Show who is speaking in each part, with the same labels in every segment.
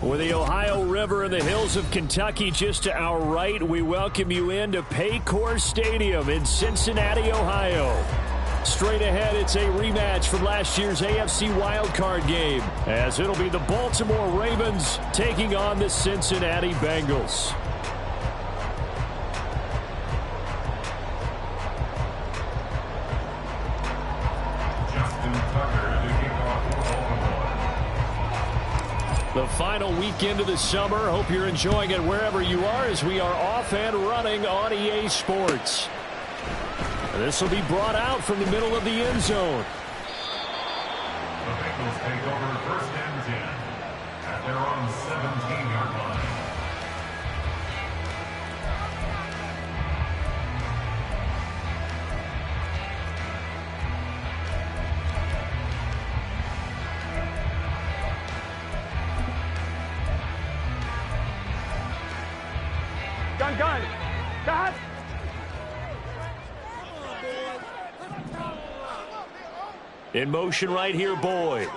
Speaker 1: With the Ohio River and the hills of Kentucky just to our right, we welcome you into Paycor Stadium in Cincinnati, Ohio. Straight ahead, it's a rematch from last year's AFC wildcard game, as it'll be the Baltimore Ravens taking on the Cincinnati Bengals. The final weekend of the summer. Hope you're enjoying it wherever you are as we are off and running on EA Sports. This will be brought out from the middle of the end zone.
Speaker 2: The Bengals take over first and 10 at their own 17-yard line.
Speaker 3: Gun. Stop.
Speaker 1: In motion right here, Boyd.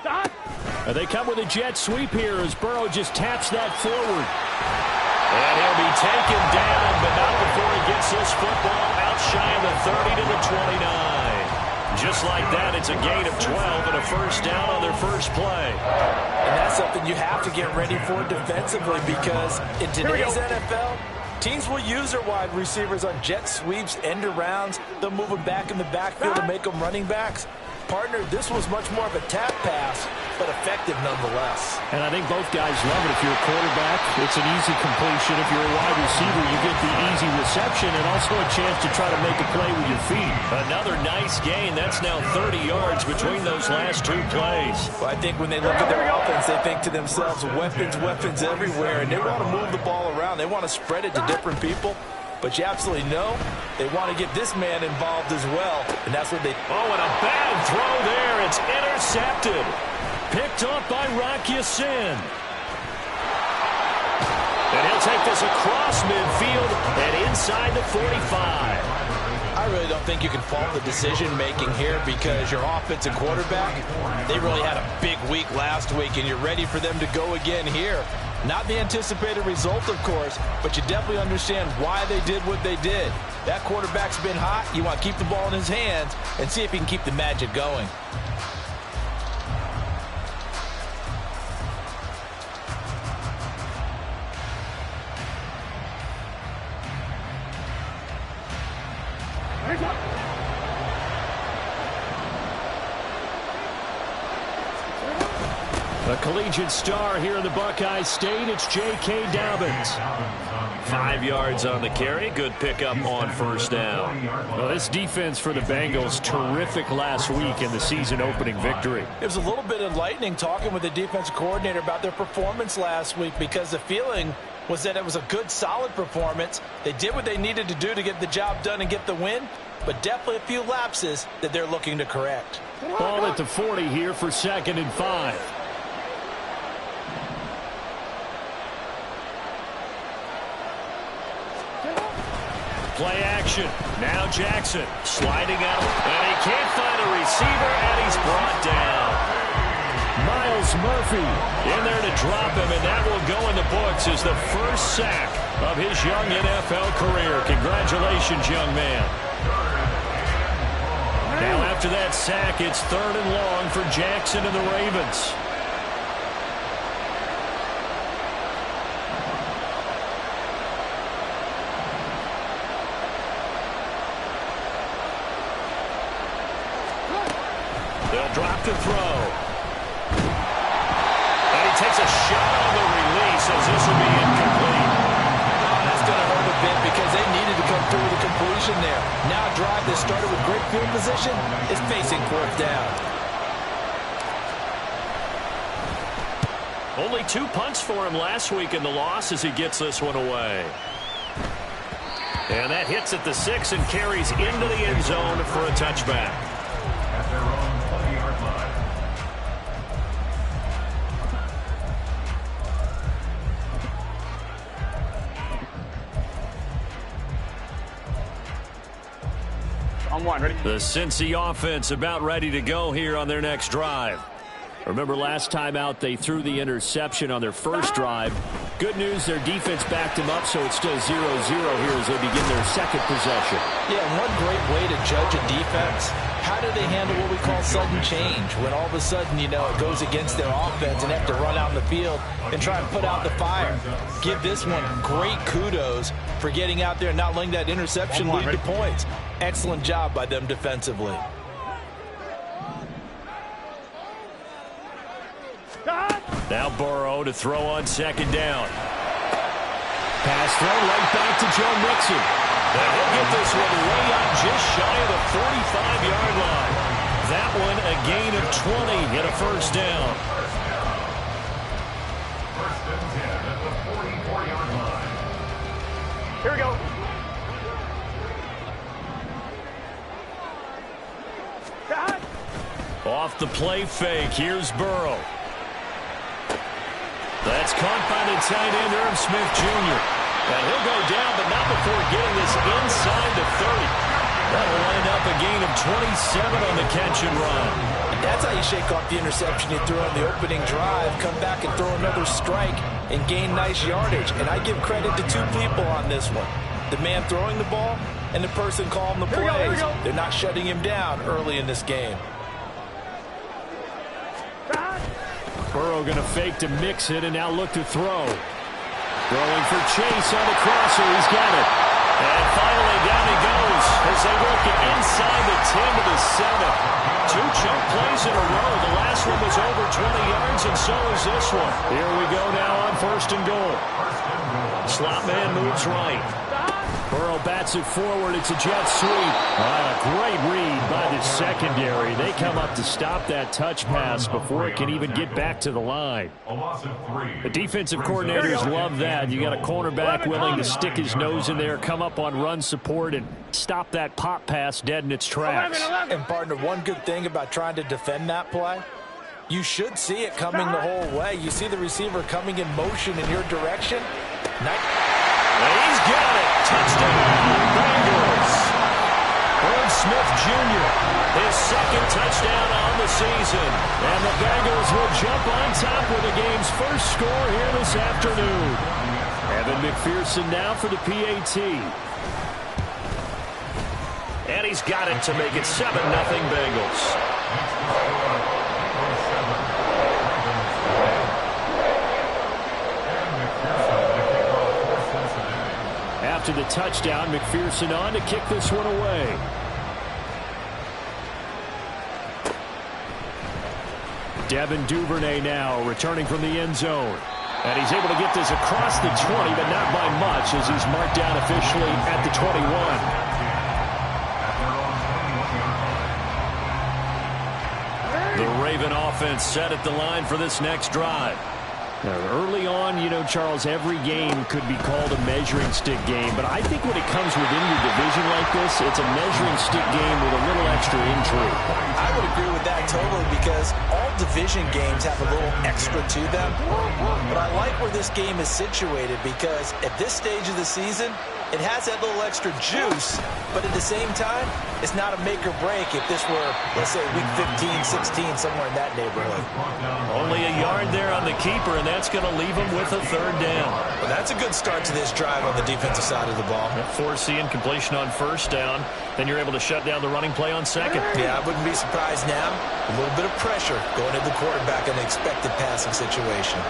Speaker 1: They come with a jet sweep here as Burrow just taps that forward. And he'll be taken down, but not before he gets this football out shy of the 30 to the 29. Just like that, it's a gain of 12 and a first down on their first play.
Speaker 4: And that's something you have to get ready for defensively, because in today's NFL, teams will use their wide receivers on jet sweeps, end arounds. They'll move them back in the backfield to make them running backs. Partner, this was much more of a tap pass, but effective nonetheless.
Speaker 1: And I think both guys love it. If you're a quarterback, it's an easy completion. If you're a wide receiver, you get the easy reception and also a chance to try to make a play with your feet. Another nice gain. That's now 30 yards between those last two plays.
Speaker 4: Well, I think when they look at their offense, they think to themselves, weapons everywhere, and they want to move the ball around. They want to spread it to different people. But you absolutely know they want to get this man involved as well. And that's what they...
Speaker 1: Oh, and a bad throw there. It's intercepted. Picked off by Rock Ya-Sin. And he'll take this across midfield and inside the 45.
Speaker 4: I really don't think you can fault the decision-making here, because your offensive quarterback, they really had a big week last week, and you're ready for them to go again here. Not the anticipated result, of course, but you definitely understand why they did what they did. That quarterback's been hot. You want to keep the ball in his hands and see if he can keep the magic going.
Speaker 1: A collegiate star here in the Buckeye State, it's J.K. Dobbins. 5 yards on the carry. Good pickup on first down. Well, this defense for the Bengals, terrific last week in the season-opening victory.
Speaker 4: It was a little bit enlightening talking with the defensive coordinator about their performance last week, because the feeling was that it was a good, solid performance. They did what they needed to do to get the job done and get the win, but definitely a few lapses that they're looking to correct.
Speaker 1: Ball at the 40 here for 2nd and 5. Play action. Now Jackson sliding out, and he can't find a receiver, and he's brought down. Miles Murphy in there to drop him, and that will go in the books as the first sack of his young NFL career. Congratulations, young man. Now after that sack, it's 3rd and long for Jackson and the Ravens. They'll drop to throw. And he takes a shot on the release as this will be incomplete.
Speaker 4: Oh, that's going to hurt a bit, because they needed to come through with a completion there. Now a drive that started with great field position is facing 4th down.
Speaker 1: Only 2 punts for him last week in the loss as he gets this one away. And that hits at the 6 and carries into the end zone for a touchback.
Speaker 2: At their own 20-yard line.
Speaker 3: On one, ready?
Speaker 1: The Cincy offense about ready to go here on their next drive. Remember last time out they threw the interception on their first drive. Good news, their defense backed them up, so it's still 0-0 here as they begin their second possession.
Speaker 4: Yeah, one great way to judge a defense, how do they handle what we call sudden change? When all of a sudden, you know, it goes against their offense and they have to run out in the field and try and put out the fire. Give this one great kudos for getting out there and not letting that interception lead to points. Excellent job by them defensively.
Speaker 1: Now Burrow to throw on second down. Pass throw right back to Joe Mixon. And he'll get this one way out just shy of the 45-yard line. That one a gain of 20 and a first down.
Speaker 2: First and 10 at the 44-yard line.
Speaker 3: Here we go.
Speaker 1: Off the play fake, here's Burrow. That's caught by the tight end, Irv Smith Jr. And he'll go down, but not before getting this inside the 30. That'll line up a gain of 27 on the catch and run.
Speaker 4: That's how you shake off the interception you threw on the opening drive, come back and throw another strike and gain nice yardage. And I give credit to two people on this one. The man throwing the ball and the person calling the plays. They're not shutting him down early in this game.
Speaker 1: Burrow going to fake to mix it and now look to throw. Throwing for Chase on the crosser. He's got it. And finally down he goes as they work it inside the 10 to the 7. Two chunk plays in a row. The last one was over 20 yards and so is this one. Here we go now on first and goal. Slot man moves right. Burrow bats it forward. It's a jet sweep. A great read by the secondary. They come up to stop that touch pass before it can even get back to the line.
Speaker 2: A loss of 3.
Speaker 1: The defensive coordinators love that. You got a cornerback willing to stick his nose in there, come up on run support, and stop that pop pass dead in its tracks.
Speaker 4: And partner, one good thing about trying to defend that play, you should see it coming the whole way. You see the receiver coming in motion in your direction.
Speaker 1: He's got it. Touchdown, Bengals. Irv Smith Jr., his second touchdown on the season. And the Bengals will jump on top with the game's first score here this afternoon. Evan McPherson now for the PAT. And he's got it to make it 7-0 Bengals. After the touchdown, McPherson on to kick this one away. Devin Duvernay now returning from the end zone. And he's able to get this across the 20, but not by much as he's marked down officially at the 21. The Raven offense set at the line for this next drive. Now, early on, you know, Charles, every game could be called a measuring stick game, but I think when it comes within your division like this, it's a measuring stick game with a little extra intrigue.
Speaker 4: I would agree with that totally because all division games have a little extra to them, but I like where this game is situated because at this stage of the season, it has that little extra juice, but at the same time, it's not a make or break if this were, let's say, week 15, 16, somewhere in that neighborhood.
Speaker 1: Only a yard there on the keeper, and that's going to leave him with a third down.
Speaker 4: Well, that's a good start to this drive on the defensive side of the ball.
Speaker 1: Forcing completion on first down, then you're able to shut down the running play on second.
Speaker 4: Yeah, I wouldn't be surprised now. A little bit of pressure going to the quarterback in an expected passing situation.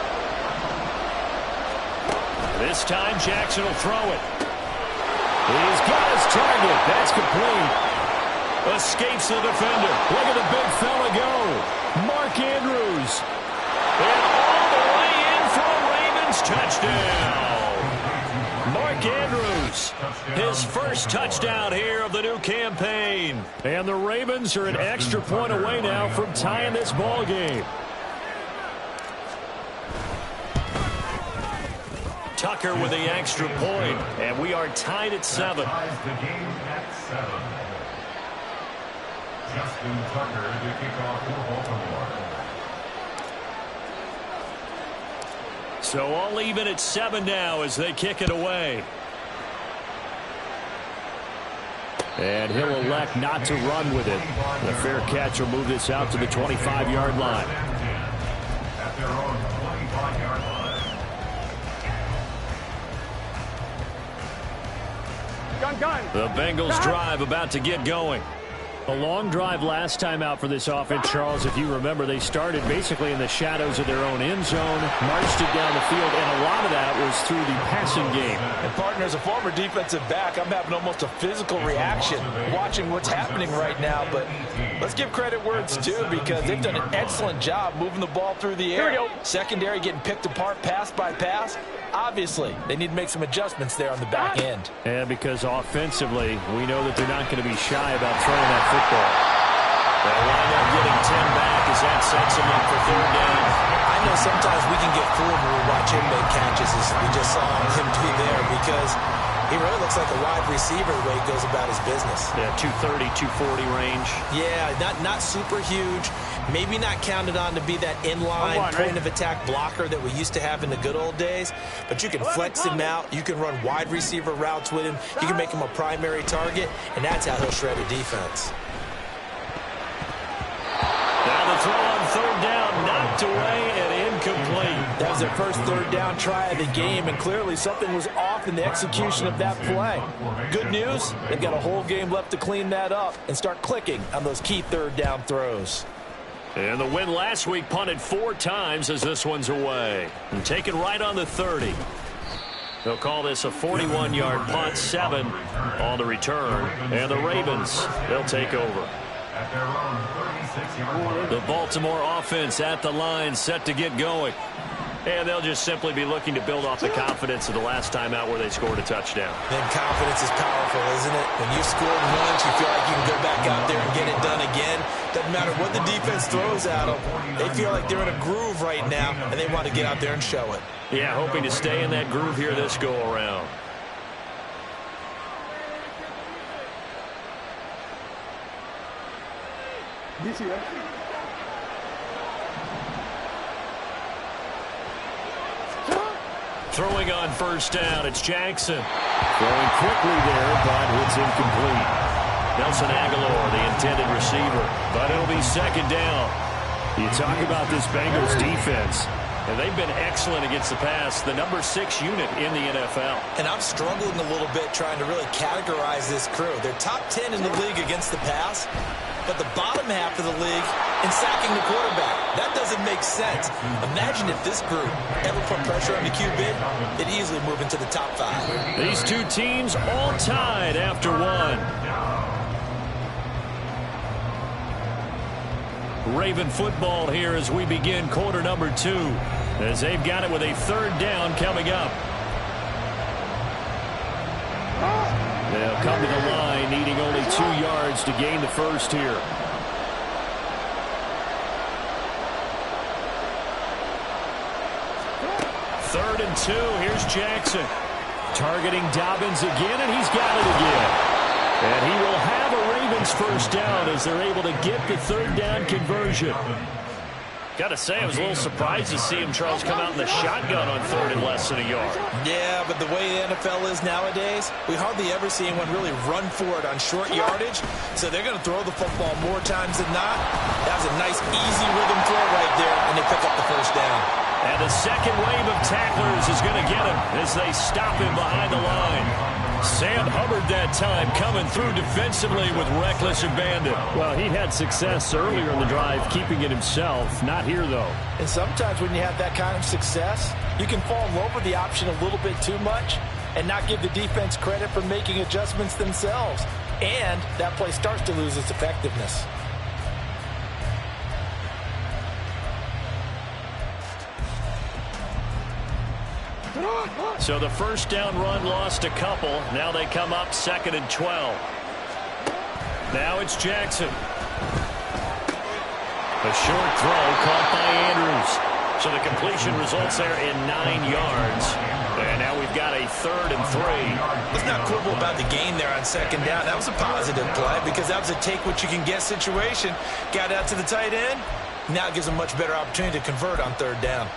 Speaker 1: This time, Jackson will throw it. He's got his target. That's complete. Escapes the defender. Look at the big fella go. Mark Andrews. And all the way in for a Ravens touchdown. Mark Andrews, his first touchdown here of the new campaign. And the Ravens are an extra point away now from tying this ball game. Tucker with the extra point, and we are tied at 7.
Speaker 2: The game at 7. Justin Tucker to kick off for Baltimore.
Speaker 1: So all even at 7 now as they kick it away. And he'll elect not to run with it. The fair catch will move this out to the 25-yard line.
Speaker 3: Gun.
Speaker 1: The Bengals drive about to get going. A long drive last time out for this offense, Charles. If you remember, they started basically in the shadows of their own end zone, marched it down the field, and a lot of that was through the passing game.
Speaker 4: And, partner, as a former defensive back, I'm having almost a physical reaction watching what's happening right now. But let's give credit where it's due, because they've done an excellent job moving the ball through the air.
Speaker 3: Here we go.
Speaker 4: Secondary getting picked apart pass by pass. Obviously, they need to make some adjustments there on the back end.
Speaker 1: And because offensively, we know that they're not going to be shy about throwing that football. They'll wind up getting 10 back as that sets them up for third down.
Speaker 4: I know sometimes we can get fooled when we watch him make catches, as we just saw him do there, because he really looks like a wide receiver the way he goes about his business.
Speaker 1: Yeah, 230, 240 range.
Speaker 4: Yeah, not super huge. Maybe not counted on to be that inline point-of-attack blocker that we used to have in the good old days. But you can flex him out. You can run wide receiver routes with him. You can make him a primary target, and that's how he'll shred a defense.
Speaker 1: Now the throw on third down, knocked away and incomplete.
Speaker 4: That was their first third down try of the game, and clearly something was off in the execution of that play. Good news, they've got a whole game left to clean that up and start clicking on those key third down throws.
Speaker 1: And the win last week punted 4 times as this one's away. And taken right on the 30. They'll call this a 41-yard punt, 7 on the return. And the Ravens, they'll take over. The Baltimore offense at the line, set to get going. And they'll just simply be looking to build off the confidence of the last time out where they scored a touchdown.
Speaker 4: And confidence is powerful, isn't it? When you've scored once, you feel like you can go back out there and get it done again. Doesn't matter what the defense throws at them. They feel like they're in a groove right now, and they want to get out there and show it.
Speaker 1: Yeah, hoping to stay in that groove here this go-around. Throwing on first down, it's Jackson. Throwing quickly there, but it's incomplete. Nelson Aguilar, the intended receiver, but it'll be second down. You talk about this Bengals defense, and they've been excellent against the pass, the number 6 unit in the NFL.
Speaker 4: And I'm struggling a little bit trying to really categorize this crew. They're top 10 in the league against the pass, but the bottom half of the league in sacking the quarterback. That doesn't make sense. Imagine if this group ever put pressure on the QB, it'd easily move into the top 5.
Speaker 1: These two teams all tied after one. Raven football here as we begin quarter number 2, as they've got it with a third down coming up. They'll come to the line, needing only 2 yards to gain the first here. Third and 2, here's Jackson. Targeting Dobbins again, and he's got it again. And he will have a Ravens first down as they're able to get the third down conversion. Got to say, I was a little surprised to see him, Charles, come out in the shotgun on third and less than a yard.
Speaker 4: Yeah, but the way the NFL is nowadays, we hardly ever see anyone really run for it on short yardage. So they're going to throw the football more times than not. That was a nice, easy rhythm throw right there, and they pick up the first down.
Speaker 1: And the second wave of tacklers is going to get him as they stop him behind the line. Sam Hubbard that time coming through defensively with reckless abandon. Well, he had success earlier in the drive keeping it himself. Not here, though.
Speaker 4: And sometimes when you have that kind of success, you can fall in love with the option a little bit too much and not give the defense credit for making adjustments themselves. And that play starts to lose its effectiveness.
Speaker 1: So the first down run lost a couple. Now they come up 2nd and 12. Now it's Jackson. A short throw caught by Andrews. So the completion results there in 9 yards. And now we've got a 3rd and 3.
Speaker 4: Let's not quibble about the gain there on second down. That was a positive play because that was a take-what-you-can-get situation. Got out to the tight end. Now it gives them a much better opportunity to convert on third down.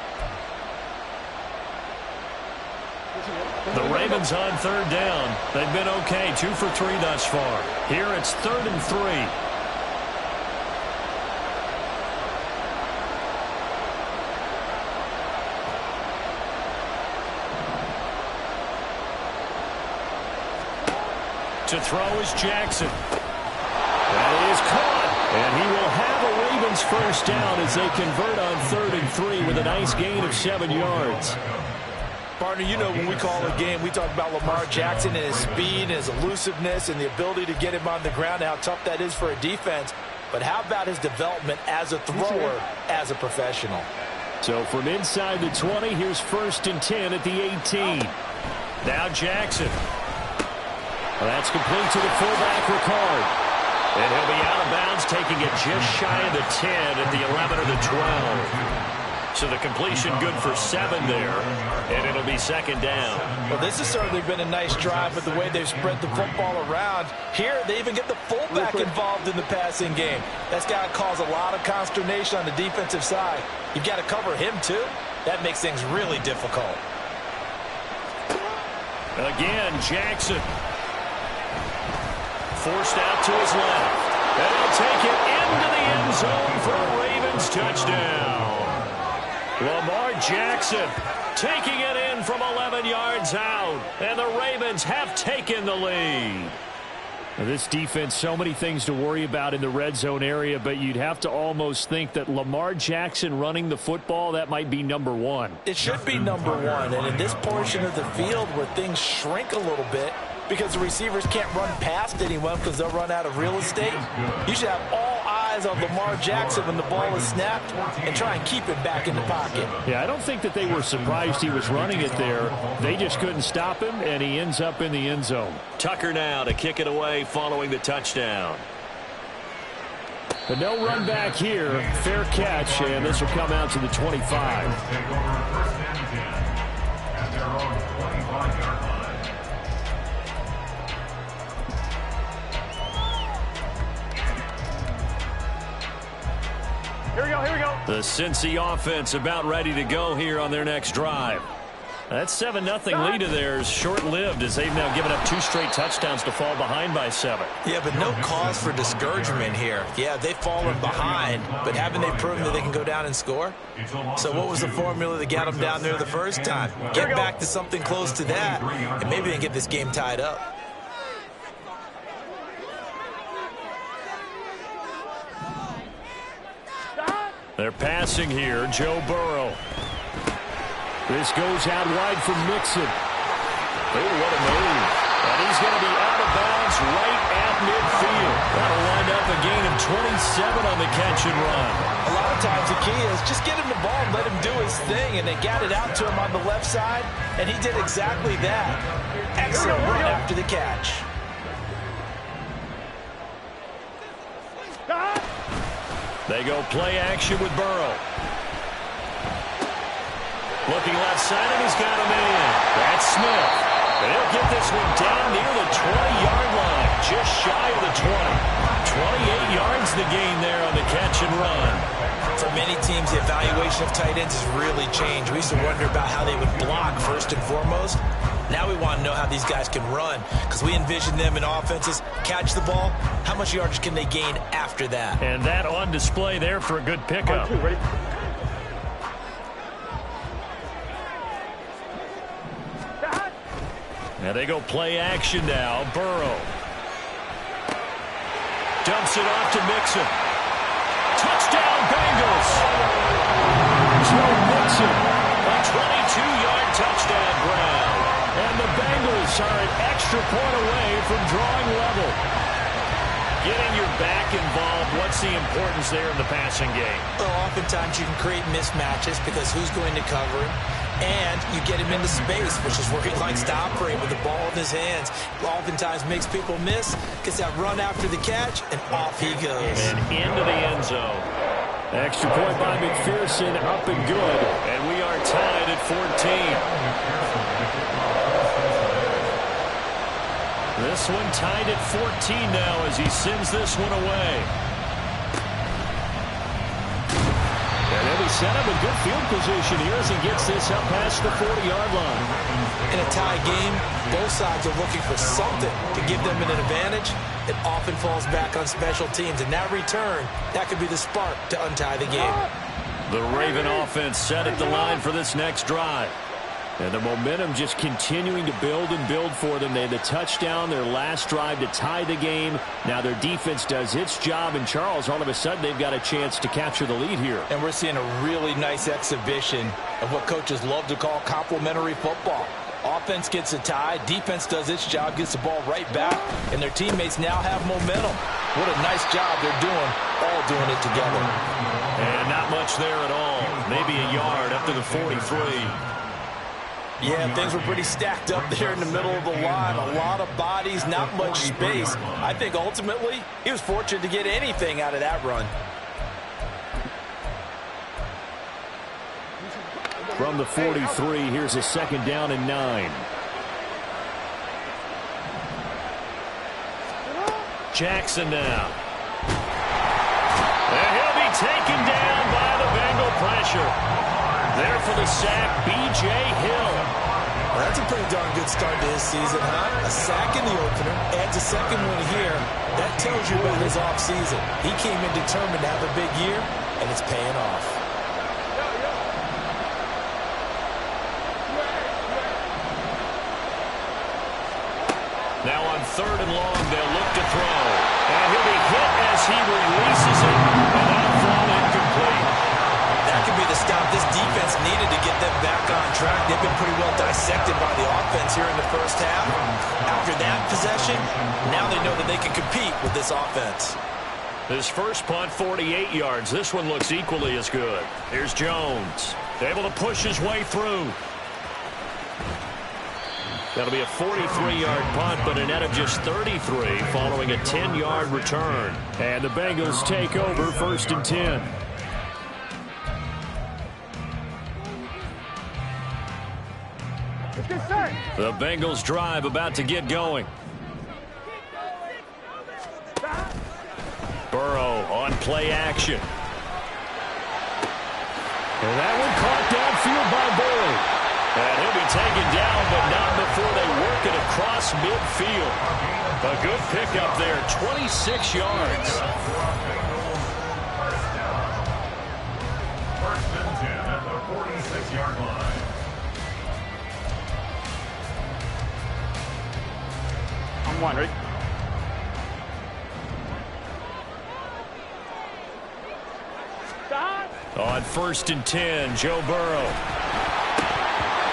Speaker 1: The Ravens on third down. They've been okay, 2 for 3 thus far. Here it's 3rd and 3. To throw is Jackson. That is caught. And he will have a Ravens first down as they convert on 3rd and 3 with a nice gain of 7 yards.
Speaker 4: Partner, you know when we call a game, we talk about Lamar Jackson and his speed and his elusiveness and the ability to get him on the ground and how tough that is for a defense. But how about his development as a thrower, as a professional?
Speaker 1: So from inside the 20, here's 1st and 10 at the 18. Now Jackson. Well, that's complete to the fullback, Ricard. And he'll be out of bounds, taking it just shy of the 10 at the 11 or the 12. So the completion good for 7 there, and it'll be 2nd down.
Speaker 4: Well, this has certainly been a nice drive with the way they've spread the football around. Here, they even get the fullback involved in the passing game. That's got to cause a lot of consternation on the defensive side. You've got to cover him, too. That makes things really difficult.
Speaker 1: Again, Jackson. Forced out to his left. And he'll take it into the end zone for a Ravens touchdown. Lamar Jackson taking it in from 11 yards out. And the Ravens have taken the lead. Now, this defense, so many things to worry about in the red zone area, but you'd have to almost think that Lamar Jackson running the football, that might be number 1.
Speaker 4: It should be number 1, and in this portion of the field where things shrink a little bit because the receivers can't run past anyone because they'll run out of real estate, you should have all eyes on Lamar Jackson when the ball is snapped and try and keep it back in the pocket.
Speaker 1: Yeah, I don't think that they were surprised he was running it there. They just couldn't stop him, and he ends up in the end zone. Tucker now to kick it away following the touchdown. But no run back here. Fair catch, and this will come out to the 25.
Speaker 3: Here we go, here we go.
Speaker 1: The Cincy offense about ready to go here on their next drive. That 7-0 lead of theirs short-lived as they've now given up 2 straight touchdowns to fall behind by 7.
Speaker 4: Yeah, but no cause for discouragement here. Yeah, they've fallen behind, but haven't they proven that they can go down and score? So what was the formula that got them down there the first time? Get back to something close to that, and maybe they can get this game tied up.
Speaker 1: They're passing here. Joe Burrow. This goes out wide from Mixon. Oh, what a move. And he's going to be out of bounds right at midfield. That'll wind up a gain of 27 on the catch and run.
Speaker 4: A lot of times the key is just get him the ball and let him do his thing, and they got it out to him on the left side, and he did exactly that. Excellent run after the catch.
Speaker 1: They go play action with Burrow. Looking left side, and he's got him in. That's Smith. And he'll get this one down near the 20-yard line, just shy of the 20. 28 yards the gain there on the catch and run.
Speaker 4: For many teams, the evaluation of tight ends has really changed. We used to wonder about how they would block first and foremost. Now we want to know how these guys can run because we envision them in offenses. Catch the ball. How much yardage can they gain after that?
Speaker 1: And that on display there for a good pickup.
Speaker 3: Ready?
Speaker 1: Now they go play action now. Burrow. Dumps it off to Mixon. Touchdown, Bengals. Joe Mixon, a 22-yard touchdown grab. And the Bengals are an extra point away from drawing level. Getting your back involved, what's the importance there in the passing game?
Speaker 4: Well, oftentimes you can create mismatches because who's going to cover him? And you get him into space, which is where he likes to operate with the ball in his hands. Oftentimes makes people miss, gets that run after the catch, and off he goes.
Speaker 1: And into the end zone. Extra point by McPherson, up and good. And we are tied at 14. This one tied at 14 now as he sends this one away. And he'll be set up in good field position here as he gets this up past the 40-yard line.
Speaker 4: In a tie game, both sides are looking for something to give them an advantage. It often falls back on special teams. And that return, that could be the spark to untie the game.
Speaker 1: The Raven offense set at the line for this next drive. And the momentum just continuing to build and build for them. They had the touchdown, their last drive to tie the game. Now their defense does its job. And Charles, all of a sudden, they've got a chance to capture the lead here.
Speaker 4: And we're seeing a really nice exhibition of what coaches love to call complementary football. Offense gets a tie, defense does its job, gets the ball right back, and their teammates now have momentum. What a nice job they're doing, all doing it together.
Speaker 1: And not much there at all. Maybe a yard up to the 43.
Speaker 4: Yeah, things were pretty stacked up there in the middle of the line. A lot of bodies, not much space. I think ultimately he was fortunate to get anything out of that run.
Speaker 1: From the 43, here's a second down and 9. Jackson now. And he'll be taken down by the Bengal pressure. There for the sack, B.J. Hill.
Speaker 4: Well, that's a pretty darn good start to his season, huh? A sack in the opener, adds a second one here. That tells you about his offseason. He came in determined to have a big year, and it's paying off.
Speaker 1: Now on 3rd and long, they'll look to throw. And he'll be hit as he releases it. And that'll fall incomplete.
Speaker 4: That could be the stop this defense needed to get them back on track. They've been pretty well dissected by the offense here in the first half. After that possession, now they know that they can compete with this offense.
Speaker 1: This first punt, 48 yards. This one looks equally as good. Here's Jones. Able to push his way through. That'll be a 43-yard punt, but a net of just 33 following a 10-yard return. And the Bengals take over 1st and 10. The Bengals drive about to get going. Burrow on play action. And that one caught downfield by Boyd. And he'll be taken down, but not before they work it across midfield. A good pickup there, 26 yards.
Speaker 2: 1st and 10 at the 46-yard line.
Speaker 3: I'm one, right?
Speaker 1: On 1st and 10, Joe Burrow.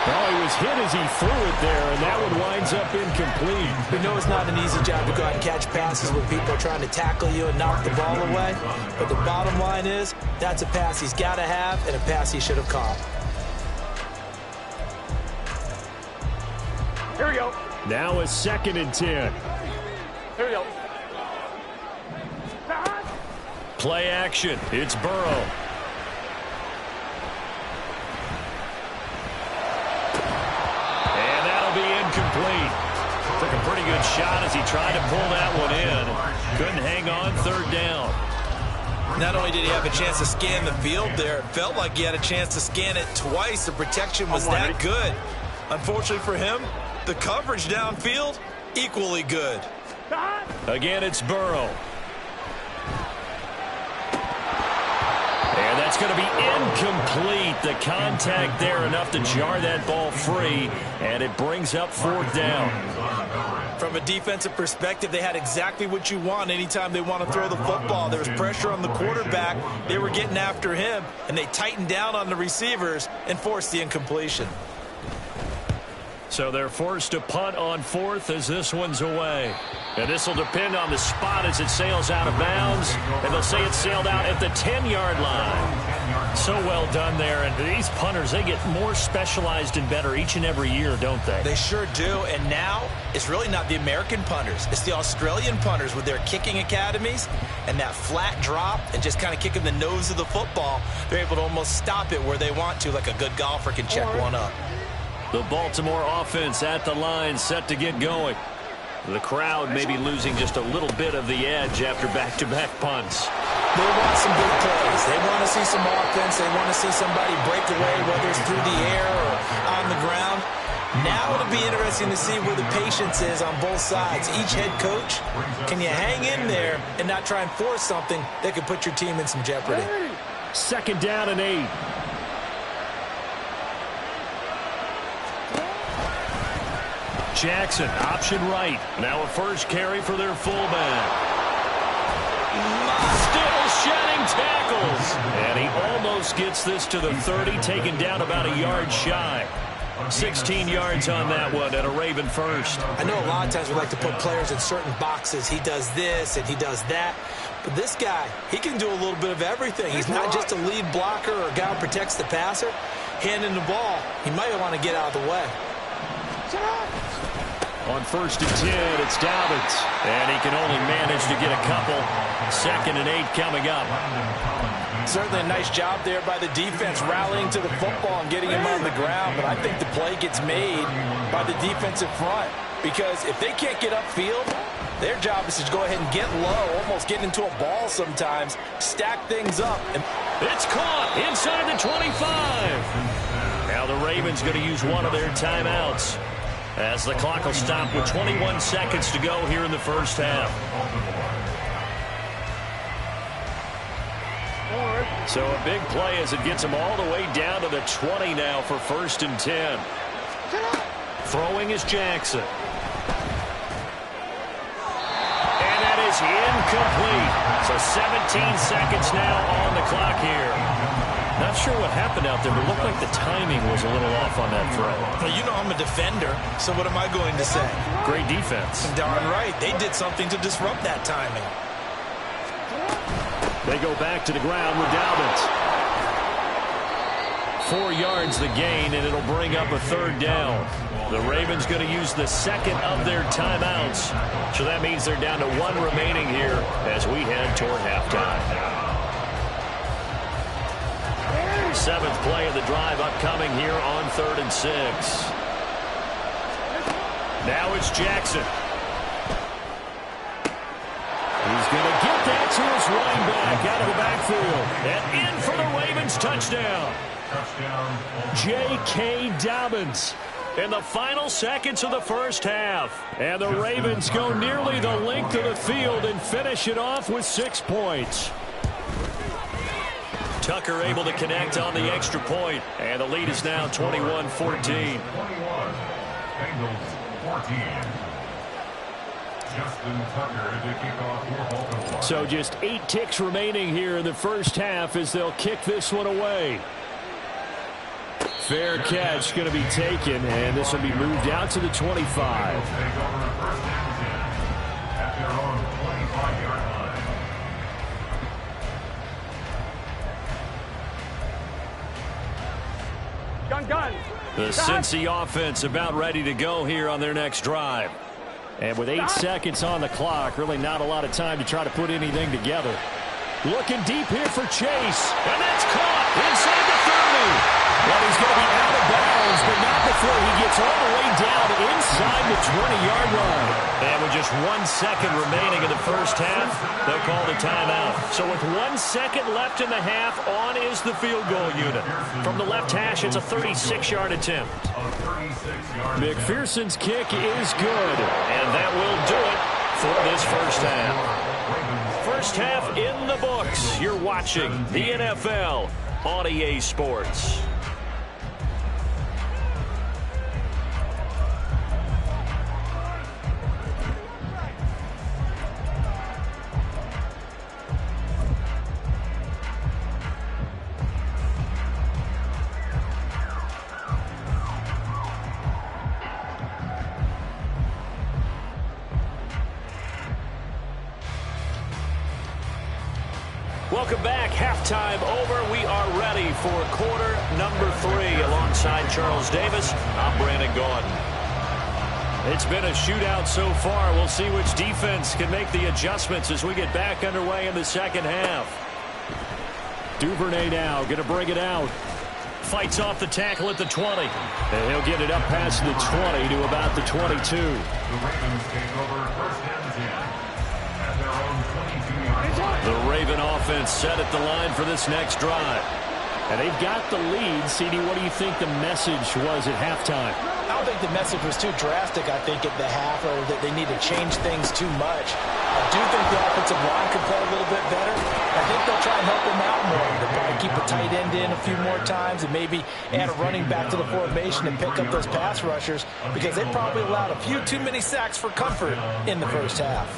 Speaker 1: Well, he was hit as he threw it there, and that one winds up incomplete.
Speaker 4: We know it's not an easy job to go out and catch passes when people are trying to tackle you and knock the ball away. But the bottom line is, that's a pass he's got to have and a pass he should have caught.
Speaker 3: Here we go.
Speaker 1: Now a 2nd and 10.
Speaker 3: Here we go.
Speaker 1: Play action. It's Burrow. And that'll be incomplete. Took a pretty good shot as he tried to pull that one in. Couldn't hang on 3rd down.
Speaker 4: Not only did he have a chance to scan the field there, it felt like he had a chance to scan it twice. The protection was that good. Unfortunately for him, the coverage downfield, equally good.
Speaker 1: Again, it's Burrow. And that's going to be incomplete. The contact there enough to jar that ball free, and it brings up 4th down.
Speaker 4: From a defensive perspective, they had exactly what you want anytime they want to throw the football. There was pressure on the quarterback. They were getting after him, and they tightened down on the receivers and forced the incompletion.
Speaker 1: So they're forced to punt on 4th as this one's away. And this will depend on the spot as it sails out of bounds. And they'll say it sailed out at the 10-yard line. So well done there. And these punters, they get more specialized and better each and every year, don't they?
Speaker 4: They sure do. And now it's really not the American punters. It's the Australian punters with their kicking academies and that flat drop and just kind of kicking the nose of the football. They're able to almost stop it where they want to, like a good golfer can check one up.
Speaker 1: The Baltimore offense at the line, set to get going. The crowd may be losing just a little bit of the edge after back-to-back punts.
Speaker 4: They want some big plays. They want to see some offense. They want to see somebody break away, whether it's through the air or on the ground. Now it'll be interesting to see where the patience is on both sides. Each head coach, can you hang in there and not try and force something that could put your team in some jeopardy?
Speaker 1: 2nd down and 8. Jackson, option right. Now a first carry for their fullback. Still shedding tackles. And he almost gets this to the 30, taken down about a yard shy. 16 yards on that one and a Raven first.
Speaker 5: I know a lot of times we like to put players in certain boxes. He does this and he does that. But this guy, he can do a little bit of everything. He's not just a lead blocker or a guy who protects the passer. Handing the ball, he might want to get out of the way.
Speaker 1: On 1st and 10, it's Dobbins. And he can only manage to get a couple. 2nd and 8 coming up.
Speaker 4: Certainly a nice job there by the defense rallying to the football and getting him on the ground. But I think the play gets made by the defensive front. Because if they can't get upfield, their job is to go ahead and get low, almost get into a ball sometimes, stack things up. And
Speaker 1: it's caught inside the 25. Now the Ravens going to use one of their timeouts as the clock will stop with 21 seconds to go here in the first half. So a big play as it gets them all the way down to the 20 now for 1st and 10. Throwing is Jackson. And that is incomplete. So 17 seconds now on the clock here. Not sure what happened out there, but it looked like the timing was a little off on that throw.
Speaker 4: Well, you know I'm a defender, so what am I going to say?
Speaker 1: Great defense.
Speaker 4: Darn right. They did something to disrupt that timing.
Speaker 1: They go back to the ground with Dobbins. 4 yards the gain, and it'll bring up a 3rd down. The Ravens going to use the 2nd of their timeouts. So that means they're down to 1 remaining here as we head toward halftime. 7th play of the drive upcoming here on 3rd and 6. Now it's Jackson. He's going to get that to his running back out of the backfield. And in for the Ravens touchdown. J.K. Dobbins in the final seconds of the first half. And the Ravens go nearly the length of the field and finish it off with 6 points. Tucker able to connect on the extra point. And the lead is now 21-14.
Speaker 2: 21. Bengals 14. Justin Tucker to kick off for Baltimore.
Speaker 1: So just 8 ticks remaining here in the first half as they'll kick this one away. Fair catch going to be taken, and this will be moved out to the 25.
Speaker 2: Take over first down 10 at their own 25-yard line.
Speaker 3: Gun.
Speaker 1: The Cincy offense about ready to go here on their next drive. And with 8 seconds on the clock, really not a lot of time to try to put anything together. Looking deep here for Chase. And that's caught inside the 30. Well, he's going to be out of bounds, but not before he gets all the way down inside the 20-yard line. And with just 1 second remaining in the first half, they'll call the timeout. So with 1 second left in the half, on is the field goal unit. From the left hash, it's a 36-yard attempt. McPherson's kick is good, and that will do it for this first half. First half in the books. You're watching the NFL on EA Sports. Welcome back. Halftime over. We are ready for quarter number 3. Alongside Charles Davis, I'm Brandon Gordon. It's been a shootout so far. We'll see which defense can make the adjustments as we get back underway in the second half. Duvernay now going to bring it out. Fights off the tackle at the 20. And he'll get it up past the 20 to about the 22.
Speaker 2: The Ravens take over first and 10 at their own 22-yard line.
Speaker 1: The Raven offense set at the line for this next drive. And they've got the lead. CD, what do you think the message was at halftime?
Speaker 5: I don't think the message was too drastic, I think, at the half, or that they need to change things too much. I do think the offensive line could play a little bit better. I think they'll try and help them out more. They'll probably keep a tight end in a few more times and maybe add a running back to the formation and pick up those pass rushers, because they probably allowed a few too many sacks for comfort in the first half.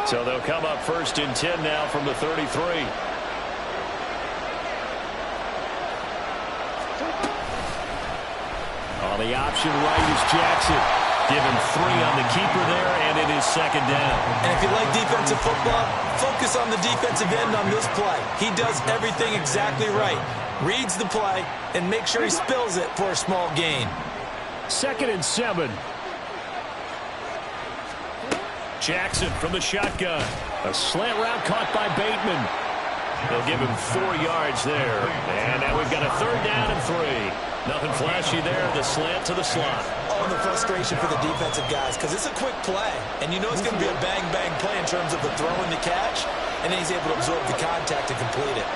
Speaker 1: So they'll come up 1st and 10 now from the 33. On the option right is Jackson. Given 3 on the keeper there, and it is 2nd down.
Speaker 5: And if you like defensive football, focus on the defensive end on this play. He does everything exactly right. Reads the play and makes sure he spills it for a small gain.
Speaker 1: 2nd and 7. Jackson from the shotgun. A slant route caught by Bateman. They'll give him 4 yards there. And now we've got a 3rd down and 3. Nothing flashy there. The slant to the slot.
Speaker 5: Oh, and the frustration for the defensive guys, because it's a quick play. And you know it's going to be a bang-bang play in terms of the throw and the catch. And then he's able to absorb the contact and complete it.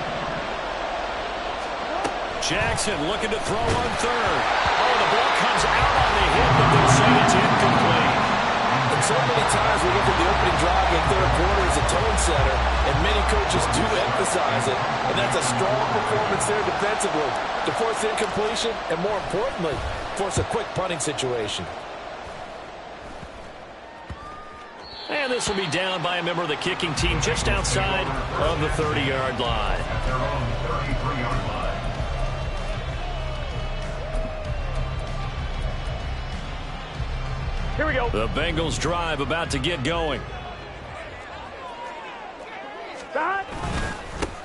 Speaker 1: Jackson looking to throw on 3rd. Oh, the ball comes out on the hit, but they'll say it's incomplete.
Speaker 5: And so many times we look at the opening drive in the 3rd quarter as a tone setter, and many coaches do emphasize it. And that's a strong performance there defensively to force incompletion and, more importantly, force a quick punting situation.
Speaker 1: And this will be down by a member of the kicking team just outside of the 30-yard line.
Speaker 2: At their own 33-yard line.
Speaker 3: Here we go.
Speaker 1: The Bengals drive about to get going.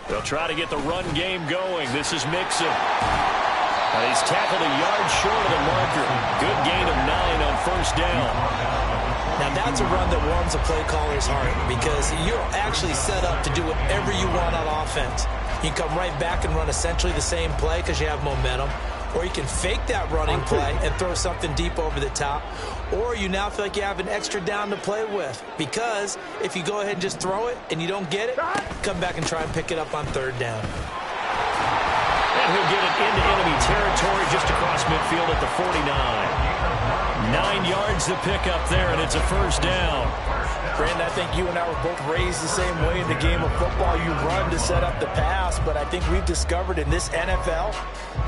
Speaker 1: They'll try to get the run game going. This is Mixon. He's tackled a yard short of the marker. Good gain of 9 on 1st down.
Speaker 5: Now that's a run that warms a play caller's heart, because you're actually set up to do whatever you want on offense. You can come right back and run essentially the same play because you have momentum. Or you can fake that running play and throw something deep over the top. Or you now feel like you have an extra down to play with, because if you go ahead and just throw it and you don't get it, come back and try and pick it up on 3rd down.
Speaker 1: And he'll get it into enemy territory just across midfield at the 49. 9 yards to pick up there, and it's a 1st down.
Speaker 5: Brandon, I think you and I were both raised the same way in the game of football. You run to set up the pass, but I think we've discovered in this NFL,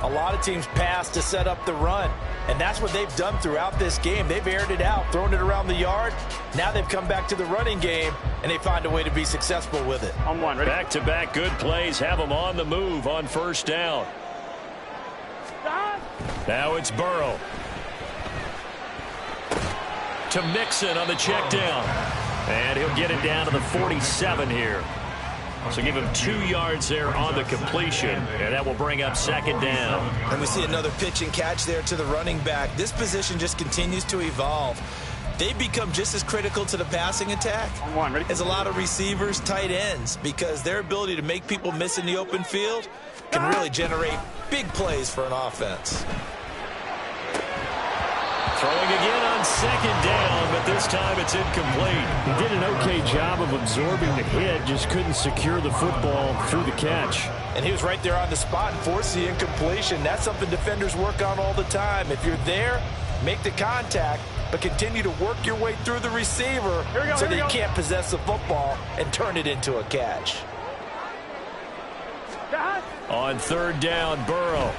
Speaker 5: a lot of teams pass to set up the run. And that's what they've done throughout this game. They've aired it out, thrown it around the yard. Now they've come back to the running game, and they find a way to be successful with it.
Speaker 3: On 1, ready?
Speaker 1: Back-to-back good plays have them on the move on 1st down. Now it's Burrow. To Mixon on the check down. And he'll get it down to the 47 here. So give him 2 yards there on the completion, and that will bring up 2nd down.
Speaker 5: And we see another pitch and catch there to the running back. This position just continues to evolve. They become just as critical to the passing attack
Speaker 3: On 1, ready?
Speaker 5: as a lot of receivers, tight ends, because their ability to make people miss in the open field can really generate big plays for an offense.
Speaker 1: Throwing again on 2nd down, but this time it's incomplete.
Speaker 6: He did an okay job of absorbing the hit, just couldn't secure the football through the catch.
Speaker 5: And he was right there on the spot and forced the incompletion. That's something defenders work on all the time. If you're there, make the contact, but continue to work your way through the receiver so that you can't possess the football and turn it into a catch.
Speaker 1: On 3rd down, Burrow.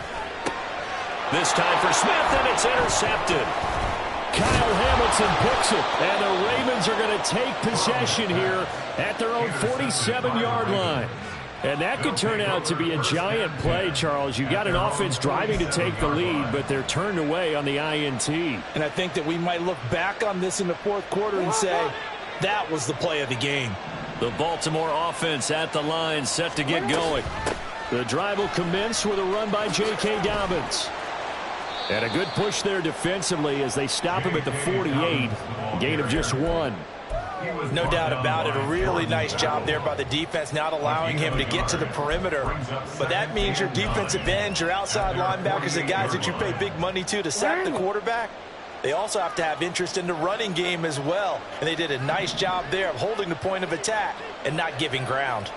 Speaker 1: This time for Smith, and it's intercepted.
Speaker 6: Kyle Hamilton picks it, and the Ravens are going to take possession here at their own 47-yard line. And that could turn out to be a giant play, Charles. You got an offense driving to take the lead, but they're turned away on the INT.
Speaker 5: And I think that we might look back on this in the 4th quarter and say, that was the play of the game.
Speaker 1: The Baltimore offense at the line, set to get going.
Speaker 6: The drive will commence with a run by J.K. Dobbins. And a good push there defensively as they stop him at the 48. Gain of just 1.
Speaker 5: No doubt about it. A really nice job there by the defense, not allowing him to get to the perimeter. But that means your defensive ends, your outside linebackers, the guys that you pay big money to sack the quarterback, They also have to have interest in the running game as well. And they did a nice job there of holding the point of attack and not giving ground.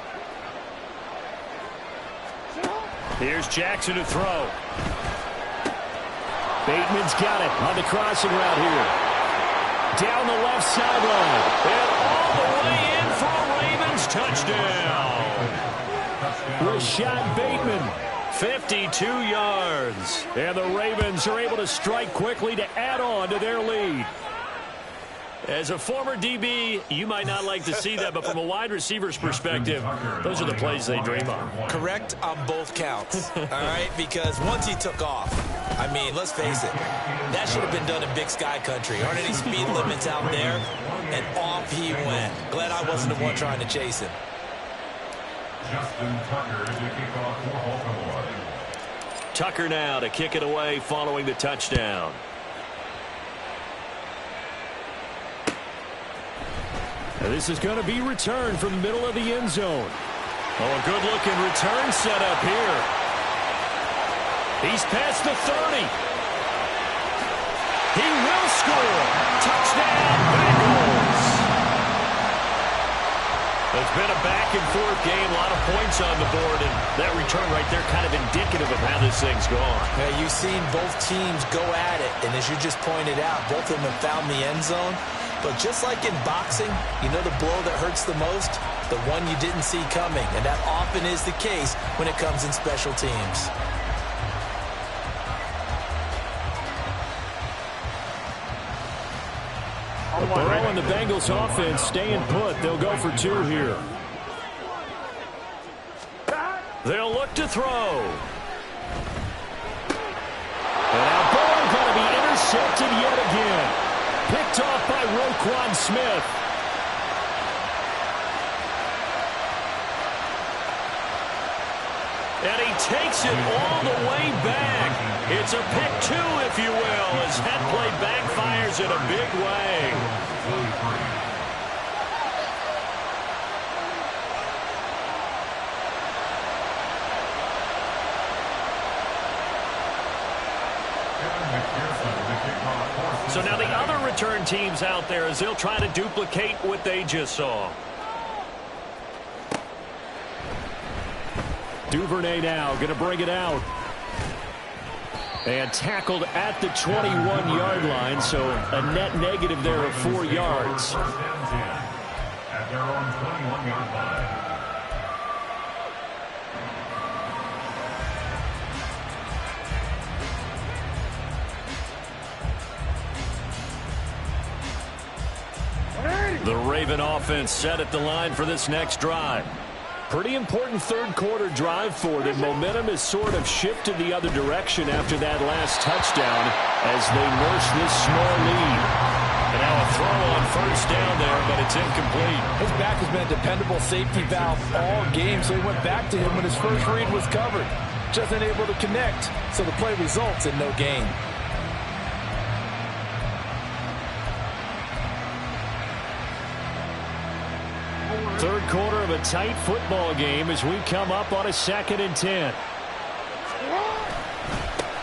Speaker 6: Here's Jackson to throw. Bateman's got it on the crossing route here. Down the left sideline. And all the way in for a Ravens touchdown. Rashad Bateman, 52 yards. And the Ravens are able to strike quickly to add on to their lead. As a former DB, you might not like to see that, but from a wide receiver's perspective, those are the plays they dream of.
Speaker 5: Correct on both counts, all right? Because once he took off, I mean, let's face it, that should have been done in Big Sky Country. Aren't any speed limits out there? And off he went. Glad I wasn't the one trying to chase him.
Speaker 2: Justin Tucker to kick off for Baltimore.
Speaker 1: Tucker now to kick it away following the touchdown.
Speaker 6: And this is going to be returned from the middle of the end zone. Oh, a good-looking return set up here. He's past the 30. He will score. Touchdown, Bengals.
Speaker 1: It's been a back-and-forth game, a lot of points on the board, and that return right there kind of indicative of how this thing's gone.
Speaker 5: Yeah, you've seen both teams go at it, and as you just pointed out, both of them have found the end zone. But just like in boxing, you know the blow that hurts the most? The one you didn't see coming, and that often is the case when it comes in special teams.
Speaker 6: Burrow and the Bengals offense staying put. They'll go for 2 here.
Speaker 1: They'll look to throw.
Speaker 6: And now Burrow going to be intercepted yet again. Picked off by Roquan Smith.
Speaker 1: And he takes it all the way back. It's a pick 2, if you will, as that play backfires in a big way. So now the other return teams out there as they'll try to duplicate what they just saw.
Speaker 6: Duvernay now going to bring it out. And tackled at the 21-yard line, so a net negative there of 4 yards.
Speaker 2: First and 10 at their own 21-yard line.
Speaker 1: The Raven offense set at the line for this next drive.
Speaker 6: Pretty important third-quarter drive for them. Momentum has sort of shifted the other direction after that last touchdown as they nurse this small lead.
Speaker 1: And now a throw on first down there, but it's incomplete.
Speaker 5: His back has been a dependable safety valve all game, so he went back to him when his first read was covered. Just unable to connect, so the play results in no gain.
Speaker 6: Third quarter of a tight football game as we come up on a 2nd and 10.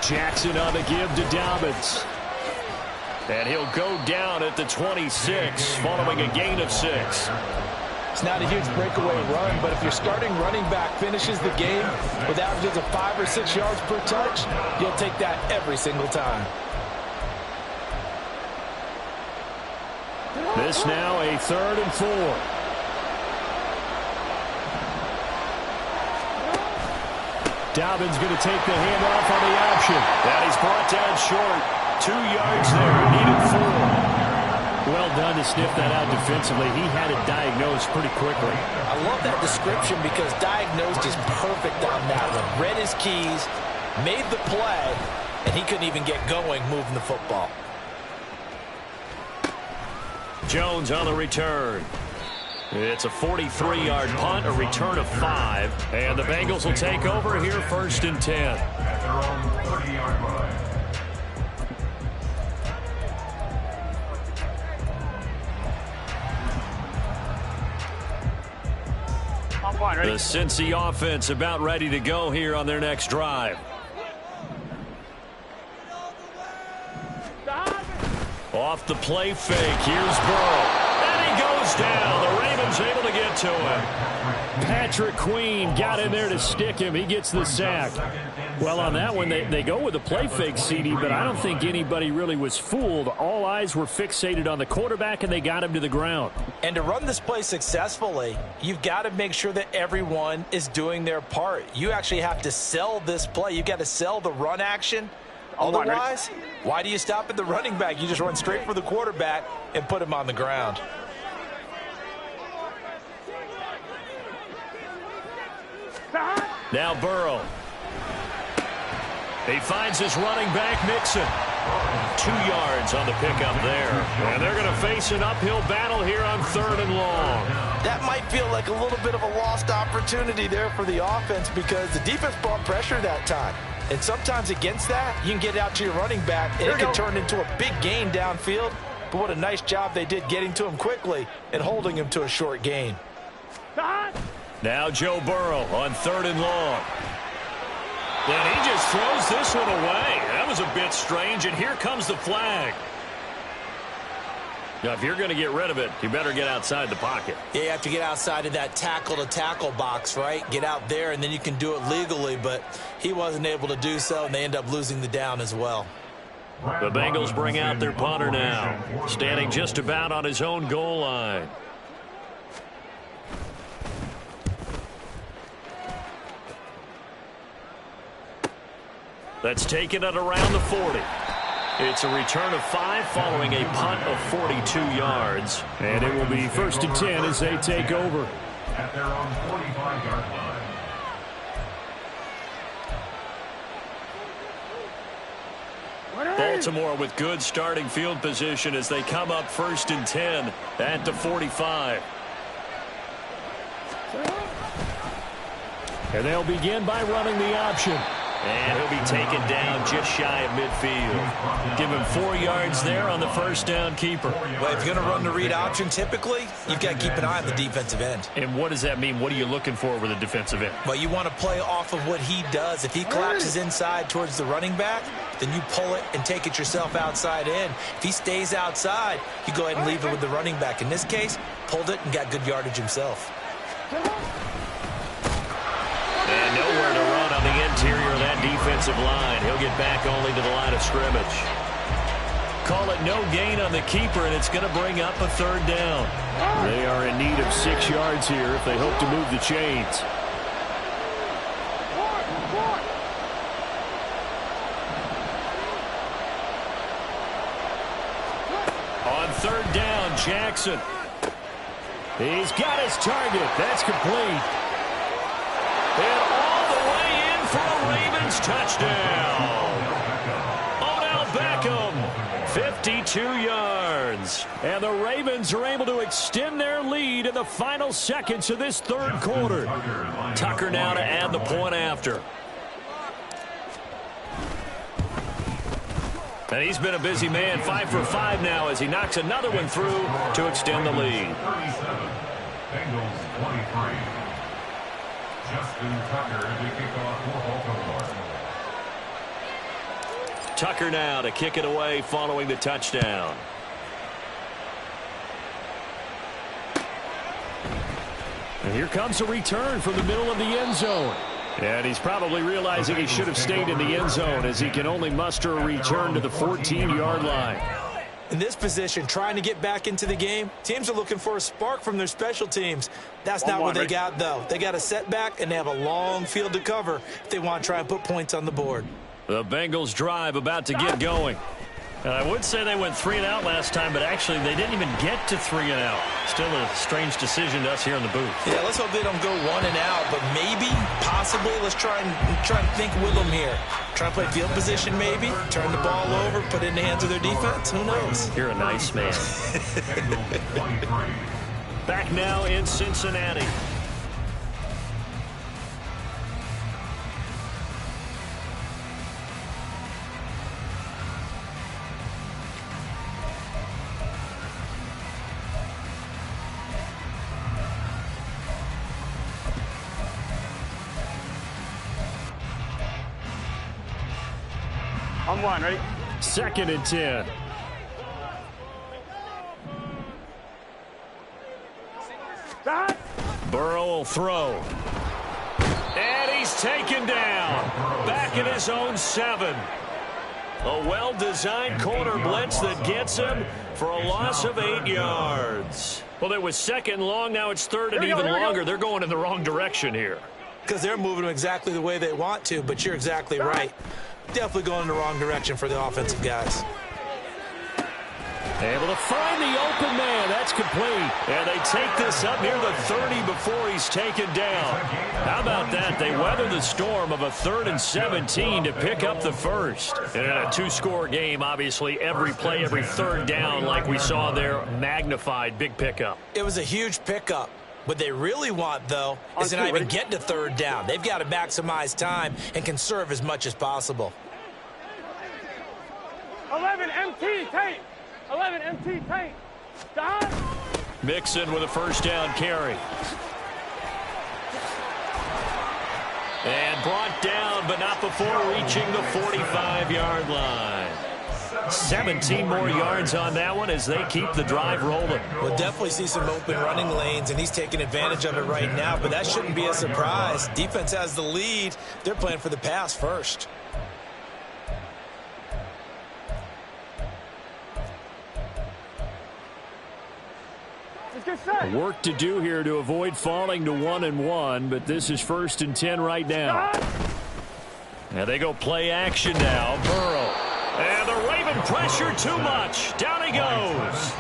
Speaker 6: Jackson on the give to Dobbins.
Speaker 1: And he'll go down at the 26 following a gain of 6.
Speaker 5: It's not a huge breakaway run, but if your starting running back finishes the game with averages of 5 or 6 yards per touch, you'll take that every single time.
Speaker 6: This now a 3rd and 4. Dobbins going to take the handoff on the option.
Speaker 1: And he's brought down short. 2 yards there. Needed 4.
Speaker 6: Well done to sniff that out defensively. He had it diagnosed pretty quickly.
Speaker 5: I love that description because diagnosed is perfect on that one. Read his keys, made the play, and he couldn't even get going moving the football.
Speaker 1: Jones on the return. It's a 43-yard punt, a return of 5. And the Bengals will take over here 1st and 10.
Speaker 2: At their own 30-yard line.
Speaker 1: The Cincy offense about ready to go here on their next drive. Off the play fake, here's Burrow. And he goes down. The Ravens able to get to him.
Speaker 6: Patrick Queen got in there to stick him. He gets the sack. Well, on that one, they go with a play fake, CD, but I don't think anybody really was fooled. All eyes were fixated on the quarterback, and they got him to the ground.
Speaker 5: And to run this play successfully, you've got to make sure that everyone is doing their part. You actually have to sell this play. You've got to sell the run action. Otherwise, why do you stop at the running back? You just run straight for the quarterback and put him on the ground.
Speaker 1: Now Burrow. He finds his running back, Mixon. 2 yards on the pickup there. And they're going to face an uphill battle here on 3rd and long.
Speaker 5: That might feel like a little bit of a lost opportunity there for the offense because the defense brought pressure that time. And sometimes against that, you can get out to your running back, and it can turn into a big gain downfield. But what a nice job they did getting to him quickly and holding him to a short gain.
Speaker 1: Now Joe Burrow on 3rd and long. And he just throws this one away. That was a bit strange, and here comes the flag. Now, if you're going to get rid of it, you better get outside the pocket.
Speaker 5: Yeah, you have to get outside of that tackle-to-tackle box, right? Get out there, and then you can do it legally, but he wasn't able to do so, and they end up losing the down as well.
Speaker 1: The Bengals bring out their punter now, standing just about on his own goal line. That's taken at around the 40. It's a return of 5 following a punt of 42 yards.
Speaker 6: And it will be 1st and 10 as they take over.
Speaker 2: At their own 45-yard line.
Speaker 1: Baltimore with good starting field position as they come up 1st and 10 at the 45.
Speaker 6: And they'll begin by running the option.
Speaker 1: And he'll be taken down just shy of midfield. Give him 4 yards there on the 1st down keeper.
Speaker 5: Well, if you're going to run the read option, typically, you've got to keep an eye on the defensive end.
Speaker 1: And what does that mean? What are you looking for with a defensive end?
Speaker 5: Well, you want to play off of what he does. If he collapses inside towards the running back, then you pull it and take it yourself outside in. If he stays outside, you go ahead and leave it with the running back. In this case, pulled it and got good yardage himself.
Speaker 1: And nowhere to run on the interior of that defensive line. He'll get back only to the line of scrimmage. Call it no gain on the keeper, and it's going to bring up a 3rd down.
Speaker 6: They are in need of 6 yards here if they hope to move the chains.
Speaker 1: On 3rd down, Jackson.
Speaker 6: He's got his target. That's complete.
Speaker 1: And all the way in for a Ravens touchdown. Odell Beckham, 52 yards.
Speaker 6: And the Ravens are able to extend their lead in the final seconds of this 3rd quarter.
Speaker 1: Tucker now to add the point after. And he's been a busy man, 5 for 5 now as he knocks another one through to extend the lead.
Speaker 2: 37, Bengals 23. Justin Tucker to kick off for Baltimore.
Speaker 1: Tucker now to kick it away following the touchdown.
Speaker 6: And here comes a return from the middle of the end zone. And he's probably realizing he should have stayed in the end zone as he can only muster a return to the 14-yard line.
Speaker 5: In this position, trying to get back into the game, teams are looking for a spark from their special teams. That's not what they got, though. They got a setback, and they have a long field to cover if they want to try and put points on the board.
Speaker 1: The Bengals drive about to get going. And I would say they went 3 and out last time, but actually they didn't even get to 3 and out. Still a strange decision to us here in the booth.
Speaker 5: Yeah, let's hope they don't go 1 and out, but maybe, possibly, let's try and think with them here. Try and play field position maybe, turn the ball over, put it in the hands of their defense. Who knows?
Speaker 1: You're a nice man. Back now in Cincinnati.
Speaker 3: I'm one, ready?
Speaker 6: 2nd and 10. Burrow will throw. And he's taken down. Back in his own 7. A well-designed corner blitz that gets him for a loss of 8 yards. Well, it was second long. Now it's third and even longer. They're going in the wrong direction here.
Speaker 5: Because they're moving them exactly the way they want to, but you're exactly right. Definitely going in the wrong direction for the offensive guys.
Speaker 6: Able to find the open man. That's complete. And they take this up near the 30 before he's taken down. How about that? They weather the storm of a 3rd and 17 to pick up the first. And in a 2-score game, obviously, every play, every third down, like we saw there, magnified. Big pickup.
Speaker 5: It was a huge pickup. What they really want, though, is to not even get to 3rd down. They've got to maximize time and conserve as much as possible.
Speaker 3: 11 MT tape. 11 MT tape. Stop.
Speaker 6: Mixon with a first down carry. And brought down, but not before reaching the 45-yard line. 17 more yards on that one as they keep the drive rolling.
Speaker 5: We'll definitely see some open running lanes, and he's taking advantage of it right now, but that shouldn't be a surprise. Defense has the lead. They're playing for the pass first.
Speaker 6: Work to do here to avoid falling to 1-1, but this is 1st and 10 right now. And they go play action now. Burrow. And the Raven pressure too much. Down he goes.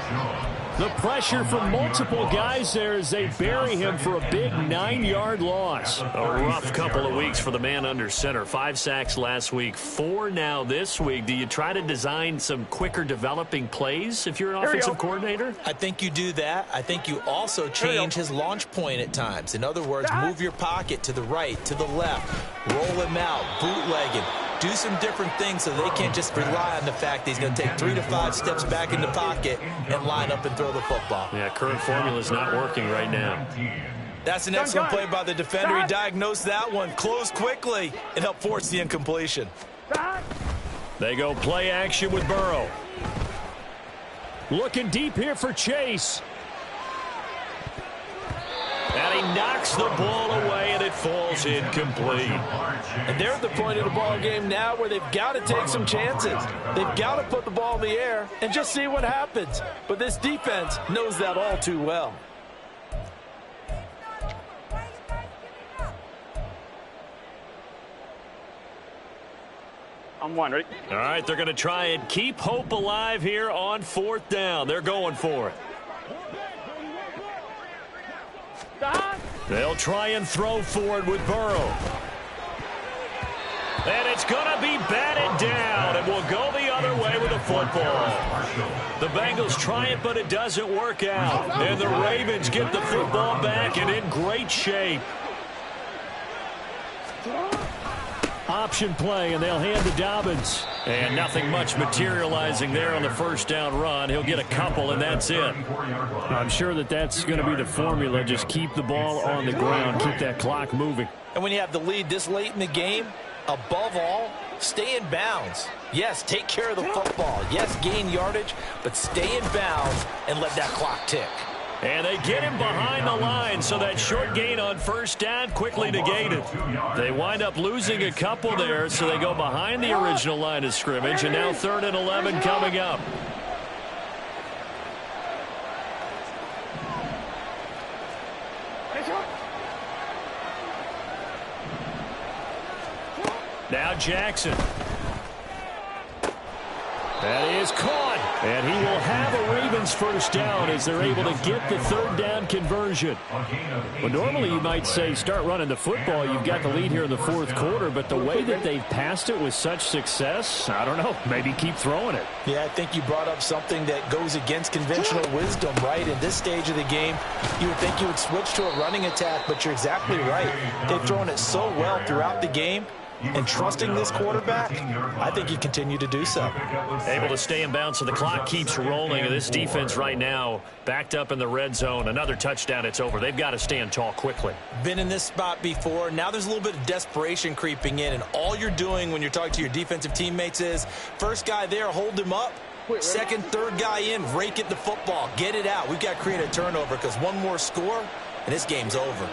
Speaker 6: The pressure from multiple guys there as they bury him for a big 9-yard loss. A rough couple of weeks for the man under center. 5 sacks last week, 4 now this week. Do you try to design some quicker developing plays if you're an offensive coordinator?
Speaker 5: I think you do that. I think you also change his launch point at times. In other words, move your pocket to the right, to the left, roll him out, bootleg him. Do some different things so they can't just rely on the fact that he's going to take 3 to 5 steps back in the pocket and line up and throw the football.
Speaker 6: Yeah, current formula is not working right now.
Speaker 5: That's an excellent play by the defender. He diagnosed that one, closed quickly, and helped force the incompletion.
Speaker 6: They go play action with Burrow. Looking deep here for Chase. And he knocks the ball away, and it falls incomplete.
Speaker 5: And they're at the point of the ball game now where they've got to take some chances. They've got to put the ball in the air and just see what happens. But this defense knows that all too well.
Speaker 3: I'm 1, ready?
Speaker 6: All right, they're going to try and keep hope alive here on 4th down. They're going for it. They'll try and throw forward with Burrow. And it's going to be batted down, and will go the other way with the football. The Bengals try it, but it doesn't work out. And the Ravens get the football back and in great shape. Option play, and they'll hand to Dobbins. And nothing much materializing there on the first down run. He'll get a couple, and that's it. I'm sure that that's going to be the formula. Just keep the ball on the ground. Keep that clock moving.
Speaker 5: And when you have the lead this late in the game, above all, stay in bounds. Yes, take care of the football. Yes, gain yardage, but stay in bounds and let that clock tick.
Speaker 6: And they get him behind the line, so that short gain on first down quickly negated. They wind up losing a couple there, so they go behind the original line of scrimmage, and now 3rd and 11 coming up. Now Jackson. That is caught, and he will have a Ravens first down as they're able to get the 3rd down conversion. Well, normally you might say start running the football. You've got the lead here in the 4th quarter, but the way that they've passed it with such success, I don't know, maybe keep throwing it.
Speaker 5: Yeah, I think you brought up something that goes against conventional wisdom, right? In this stage of the game, you would think you would switch to a running attack, but you're exactly right. They've thrown it so well throughout the game. And trusting this quarterback, I think you continue to do so.
Speaker 6: Able to stay in bounds, so the clock keeps rolling. And this defense right now backed up in the red zone. Another touchdown, it's over. They've got to stand tall quickly.
Speaker 5: Been in this spot before. Now there's a little bit of desperation creeping in. And all you're doing when you're talking to your defensive teammates is, first guy there, hold him up. Second, third guy in, rake at the football. Get it out. We've got to create a turnover because one more score, and this game's over.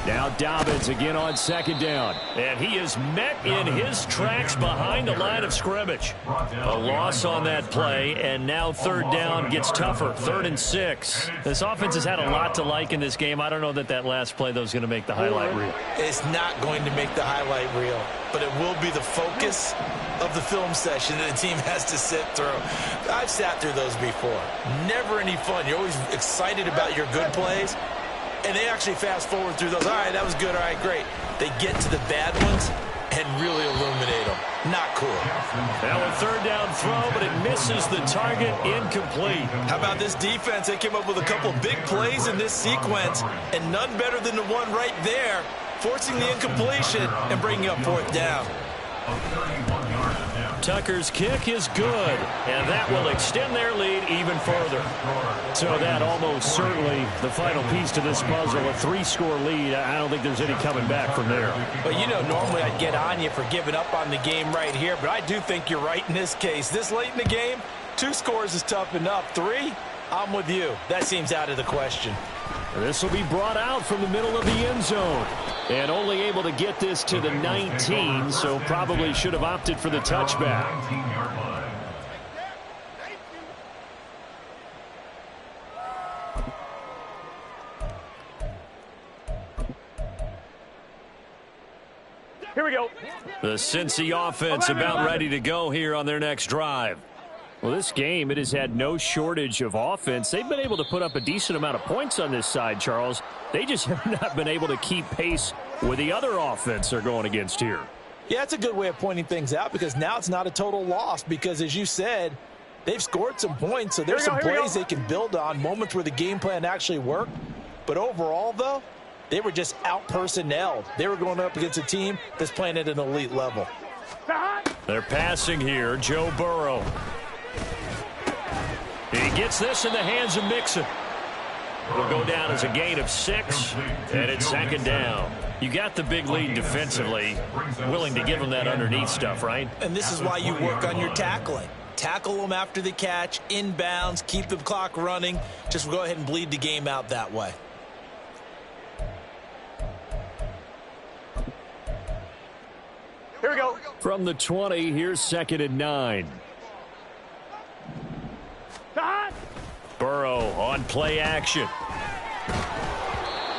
Speaker 6: Now Dobbins again on second down. And he is met in his tracks behind the line of scrimmage. A loss on that play, and now third down gets tougher. 3rd and 6. This offense has had a lot to like in this game. I don't know that last play, though, is going to make the highlight reel.
Speaker 5: It's not going to make the highlight reel, but it will be the focus of the film session that the team has to sit through. I've sat through those before. Never any fun. You're always excited about your good plays. And they actually fast forward through those. All right, that was good. All right, great. They get to the bad ones and really illuminate them. Not cool.
Speaker 6: Now a third down throw, but it misses the target. Incomplete.
Speaker 5: How about this defense? They came up with a couple big plays in this sequence, and none better than the one right there, forcing the incompletion and bringing up 4th down.
Speaker 6: Tucker's kick is good, and that will extend their lead even further. So that almost certainly the final piece to this puzzle, a 3-score lead. I don't think there's any coming back from there.
Speaker 5: Well, you know, normally I'd get on you for giving up on the game right here, but I do think you're right in this case. This late in the game, 2 scores is tough enough. 3, I'm with you. That seems out of the question.
Speaker 6: This will be brought out from the middle of the end zone. And only able to get this to the 19, so probably should have opted for the touchback.
Speaker 3: Here we go.
Speaker 6: The Cincy offense about ready to go here on their next drive. Well, this game, it has had no shortage of offense. They've been able to put up a decent amount of points on this side, Charles. They just have not been able to keep pace with the other offense they're going against here.
Speaker 5: Yeah, that's a good way of pointing things out because now it's not a total loss because, as you said, they've scored some points, so there's some plays they can build on, moments where the game plan actually worked. But overall, though, they were just out-personnelled. They were going up against a team that's playing at an elite level.
Speaker 6: They're passing here, Joe Burrow. He gets this in the hands of Mixon. It'll go down as a gain of 6, and it's 2nd down. You got the big lead defensively, willing to give them that underneath stuff, right?
Speaker 5: And this is why you work on your tackling. Tackle them after the catch, inbounds, keep the clock running. Just go ahead and bleed the game out that way.
Speaker 3: Here we go.
Speaker 6: From the 20, here's 2nd and 9. Burrow on play action.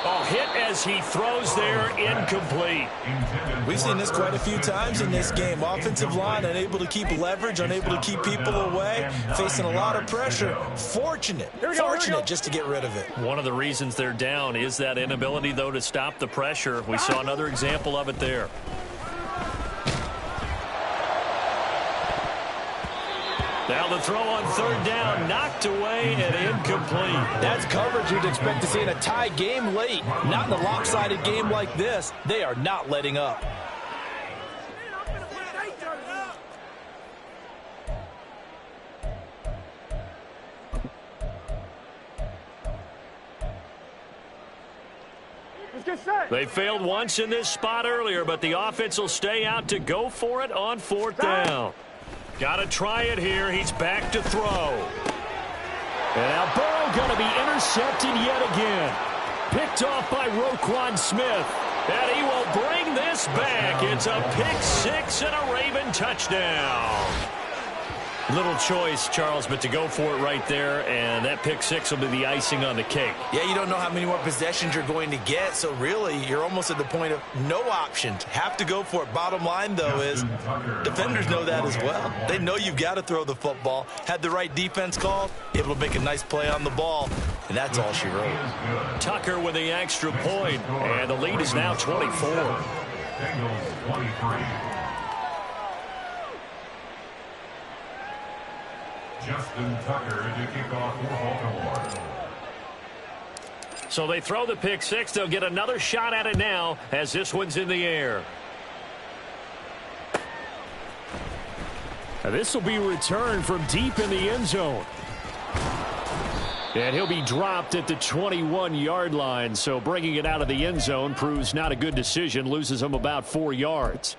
Speaker 6: Oh, hit as he throws there, incomplete.
Speaker 5: We've seen this quite a few times in this game. Offensive line unable to keep leverage, unable to keep people away, facing a lot of pressure. Fortunate just to get rid of it.
Speaker 6: One of the reasons they're down is that inability, though, to stop the pressure. We saw another example of it there. Now the throw on 3rd down, knocked away and incomplete.
Speaker 5: That's coverage you'd expect to see in a tie game late. Not in a lopsided game like this. They are not letting up.
Speaker 6: They failed once in this spot earlier, but the offense will stay out to go for it on 4th down. Got to try it here. He's back to throw. And now Burrow going to be intercepted yet again. Picked off by Roquan Smith. And he will bring this back. It's a pick 6 and a Raven touchdown. Little choice, Charles, but to go for it right there, and that pick 6 will be the icing on the cake.
Speaker 5: Yeah, you don't know how many more possessions you're going to get, so really you're almost at the point of no options. Have to go for it. Bottom line, though, is defenders know that as well. They know you've got to throw the football. Had the right defense called, able to make a nice play on the ball, and that's all she wrote.
Speaker 6: Tucker with the extra point, and the lead is now 24.
Speaker 2: Bengals 23. Justin Tucker to kick off for Baltimore.
Speaker 6: So they throw the pick 6. They'll get another shot at it now as this one's in the air. Now this will be returned from deep in the end zone. And he'll be dropped at the 21-yard line. So bringing it out of the end zone proves not a good decision. Loses him about 4 yards.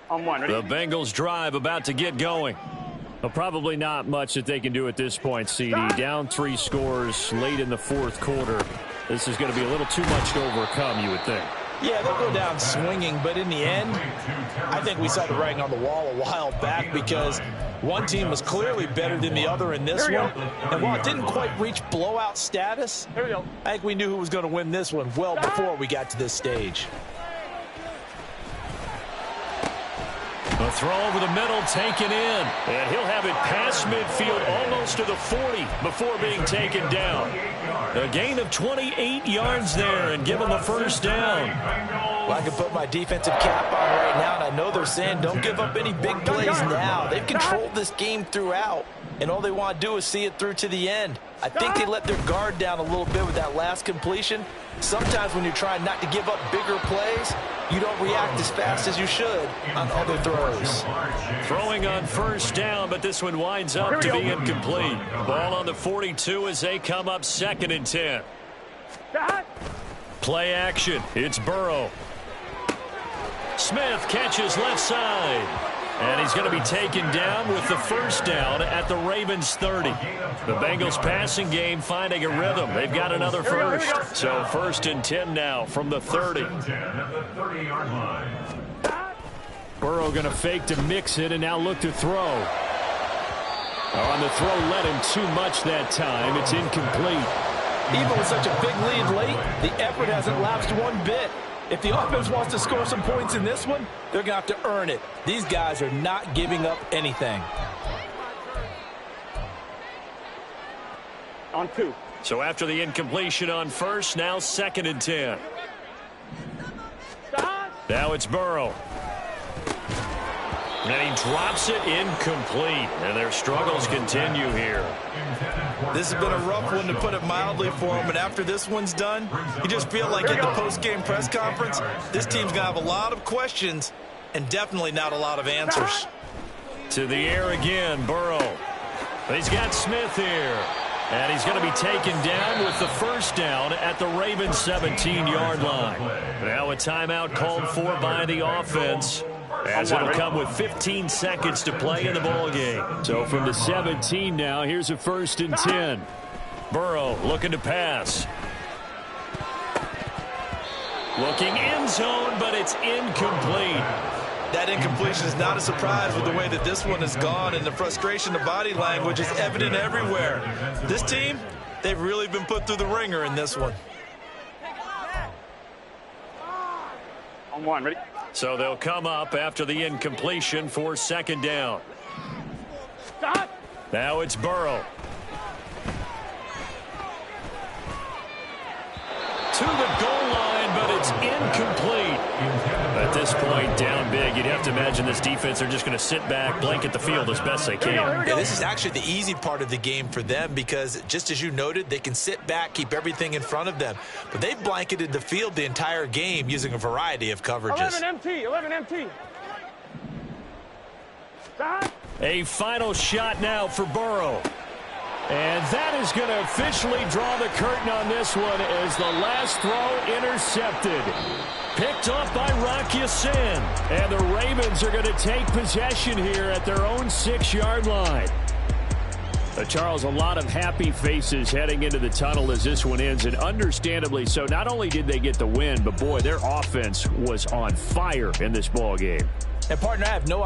Speaker 3: On 1, ready?
Speaker 6: The Bengals drive about to get going. Well, probably not much that they can do at this point, CD. Down 3 scores late in the fourth quarter. This is going to be a little too much to overcome, you would think.
Speaker 4: Yeah, they'll go down swinging, but in the end, I think we saw the writing on the wall a while back because one team was clearly better than the other in this one. And while it didn't quite reach blowout status, I think we knew who was going to win this one well before we got to this stage.
Speaker 6: A throw over the middle, taken in. And he'll have it past midfield almost to the 40 before being taken down. A gain of 28 yards there and give him the first down.
Speaker 4: Well, I can put my defensive cap on right now, and I know they're saying don't give up any big plays now. They've controlled this game throughout, and all they want to do is see it through to the end. I think they let their guard down a little bit with that last completion. Sometimes when you're trying not to give up bigger plays, you don't react as fast as you should on other throws.
Speaker 6: Throwing on first down, but this one winds up to be incomplete. Ball on the 42 as they come up 2nd and 10. Play action. It's Burrow. Smith catches left side. And he's going to be taken down with the first down at the Ravens 30. The Bengals passing game finding a rhythm. They've got another first. So 1st and 10 now from the 30. Burrow going to fake to mix it and now look to throw. On the throw, let him too much that time. It's incomplete.
Speaker 4: Even with such a big lead late, the effort hasn't lapsed one bit. If the offense wants to score some points in this one, they're going to have to earn it. These guys are not giving up anything.
Speaker 3: On 2.
Speaker 6: So after the incompletion on first, now 2nd and 10. Now it's Burrow. And he drops it incomplete. And their struggles continue here.
Speaker 4: This has been a rough one, to put it mildly, for him. And after this one's done, you just feel like at the post-game press conference, this team's going to have a lot of questions and definitely not a lot of answers.
Speaker 6: To the air again, Burrow. He's got Smith here. And he's going to be taken down with the first down at the Ravens 17-yard line. Now a timeout called for by the offense, as it'll come with 15 seconds to play in the ball game. So from the 17 now, here's a 1st and 10. Burrow looking to pass. Looking end zone, but it's incomplete.
Speaker 4: That incompletion is not a surprise with the way that this one has gone, and the frustration, the body language is evident everywhere. This team, they've really been put through the ringer in this one.
Speaker 3: On 1, ready?
Speaker 6: So they'll come up after the incompletion for 2nd down.
Speaker 3: Stop.
Speaker 6: Now it's Burrow. To the goal line, but it's incomplete. At this point, down big, you'd have to imagine this defense are just going to sit back, blanket the field as best they can.
Speaker 4: Yeah, this is actually the easy part of the game for them because, just as you noted, they can sit back, keep everything in front of them. But they've blanketed the field the entire game using a variety of coverages.
Speaker 3: 11 MT. Stop.
Speaker 6: A final shot now for Burrow. And that is going to officially draw the curtain on this one as the last throw intercepted. Picked off by Rock Ya-Sin. And the Ravens are going to take possession here at their own 6-yard line. Charles, a lot of happy faces heading into the tunnel as this one ends, and understandably so. Not only did they get the win, but boy, their offense was on fire in this ball game.
Speaker 4: And partner, I have no